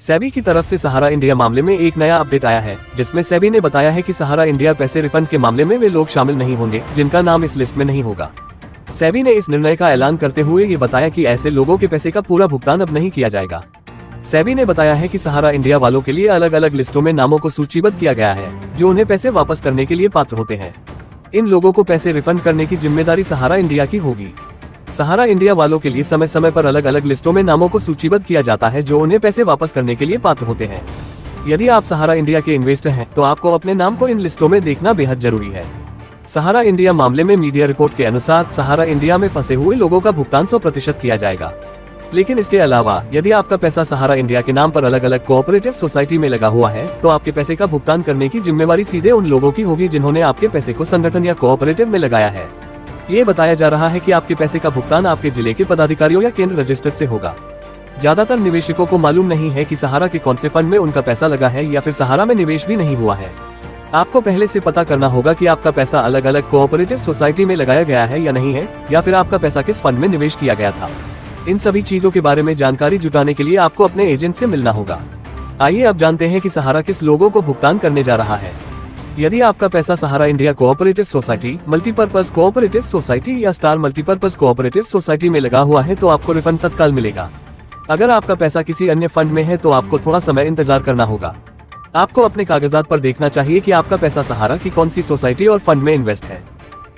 सेबी की तरफ से सहारा इंडिया मामले में एक नया अपडेट आया है, जिसमें सेबी ने बताया है कि सहारा इंडिया पैसे रिफंड के मामले में वे लोग शामिल नहीं होंगे जिनका नाम इस लिस्ट में नहीं होगा। सेबी ने इस निर्णय का ऐलान करते हुए ये बताया कि ऐसे लोगों के पैसे का पूरा भुगतान अब नहीं किया जाएगा। सेबी ने बताया है कि सहारा इंडिया वालों के लिए अलग अलग लिस्टों में नामों को सूचीबद्ध किया गया है, जो उन्हें पैसे वापस करने के लिए पात्र होते हैं। इन लोगों को पैसे रिफंड करने की जिम्मेदारी सहारा इंडिया की होगी। सहारा इंडिया वालों के लिए समय समय पर अलग अलग लिस्टों में नामों को सूचीबद्ध किया जाता है, जो उन्हें पैसे वापस करने के लिए पात्र होते हैं। यदि आप सहारा इंडिया के इन्वेस्टर हैं, तो आपको अपने नाम को इन लिस्टों में देखना बेहद जरूरी है। सहारा इंडिया मामले में मीडिया रिपोर्ट के अनुसार सहारा इंडिया में फंसे हुए लोगों का भुगतान 100% किया जाएगा। लेकिन इसके अलावा यदि आपका पैसा सहारा इंडिया के नाम पर अलग अलग कोऑपरेटिव सोसाइटी में लगा हुआ है, तो आपके पैसे का भुगतान करने की जिम्मेवारी सीधे उन लोगों की होगी जिन्होंने आपके पैसे को संगठन या कोऑपरेटिव में लगाया है। ये बताया जा रहा है कि आपके पैसे का भुगतान आपके जिले के पदाधिकारियों या केंद्र रजिस्टर्ड से होगा। ज्यादातर निवेशकों को मालूम नहीं है कि सहारा के कौन से फंड में उनका पैसा लगा है या फिर सहारा में निवेश भी नहीं हुआ है। आपको पहले से पता करना होगा कि आपका पैसा अलग अलग कोऑपरेटिव सोसाइटी में लगाया गया है या नहीं है, या फिर आपका पैसा किस फंड में निवेश किया गया था। इन सभी चीजों के बारे में जानकारी जुटाने के लिए आपको अपने एजेंट से मिलना होगा। आइए अब जानते हैं कि सहारा किस लोगों को भुगतान करने जा रहा है। यदि आपका पैसा Sahara India cooperative society, multipurpose cooperative society या स्टार मल्टीपर्पज कोऑपरेटिव सोसाइटी में लगा हुआ है, तो आपको रिफंड तत्काल मिलेगा। अगर आपका पैसा किसी अन्य फंड में है, तो आपको थोड़ा समय इंतजार करना होगा। आपको अपने कागजात पर देखना चाहिए कि आपका पैसा सहारा की कौन सी सोसाइटी और फंड में इन्वेस्ट है।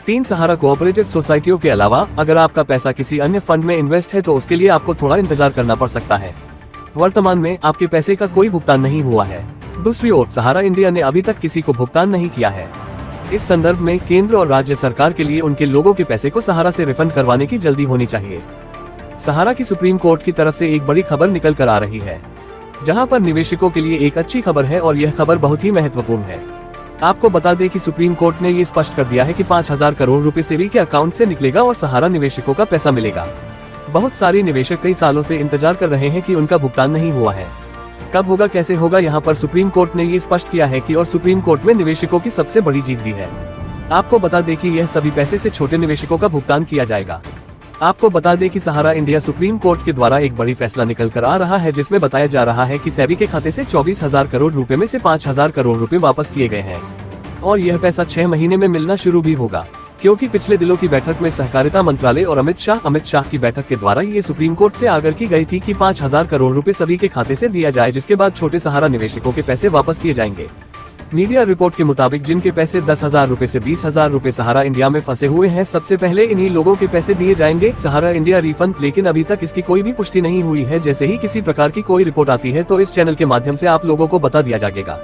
3 सहारा कोऑपरेटिव सोसाइटियों के अलावा अगर आपका पैसा किसी अन्य फंड में इन्वेस्ट है, तो उसके लिए आपको थोड़ा इंतजार करना पड़ सकता है। वर्तमान में आपके पैसे का कोई भुगतान नहीं हुआ है। दूसरी ओर सहारा इंडिया ने अभी तक किसी को भुगतान नहीं किया है। इस संदर्भ में केंद्र और राज्य सरकार के लिए उनके लोगों के पैसे को सहारा से रिफंड करवाने की जल्दी होनी चाहिए। सहारा की सुप्रीम कोर्ट की तरफ से एक बड़ी खबर निकल कर आ रही है, जहां पर निवेशकों के लिए एक अच्छी खबर है, और यह खबर बहुत ही महत्वपूर्ण है। आपको बता दें कि सुप्रीम कोर्ट ने ये स्पष्ट कर दिया है कि 5000 करोड़ रुपए सेबी के अकाउंट से निकलेगा और सहारा निवेशकों का पैसा मिलेगा। बहुत सारे निवेशक कई सालों से इंतजार कर रहे हैं कि उनका भुगतान नहीं हुआ है। कब होगा, कैसे होगा, यहाँ पर सुप्रीम कोर्ट ने ये स्पष्ट किया है कि और सुप्रीम कोर्ट में निवेशकों की सबसे बड़ी जीत दी है। आपको बता दें कि यह सभी पैसे से छोटे निवेशकों का भुगतान किया जाएगा। आपको बता दें कि सहारा इंडिया सुप्रीम कोर्ट के द्वारा एक बड़ी फैसला निकल कर आ रहा है, जिसमें बताया जा रहा है कि सेबी के खाते से 24,000 करोड़ रुपए में से 5,000 करोड़ रुपए वापस किए गए हैं, और यह पैसा 6 महीने में मिलना शुरू भी होगा, क्योंकि पिछले दिनों की बैठक में सहकारिता मंत्रालय और अमित शाह की बैठक के द्वारा ये सुप्रीम कोर्ट से आग्रह की गई थी कि 5,000 करोड़ रुपए सभी के खाते से दिया जाए, जिसके बाद छोटे सहारा निवेशकों के पैसे वापस किए जाएंगे। मीडिया रिपोर्ट के मुताबिक जिनके पैसे 10,000 रुपए से 20,000 रुपए सहारा इंडिया में फंसे हुए हैं, सबसे पहले इन्हीं लोगों के पैसे दिए जाएंगे सहारा इंडिया रिफंड। लेकिन अभी तक इसकी कोई भी पुष्टि नहीं हुई है। जैसे ही किसी प्रकार की कोई रिपोर्ट आती है, तो इस चैनल के माध्यम से आप लोगों को बता दिया जाएगा।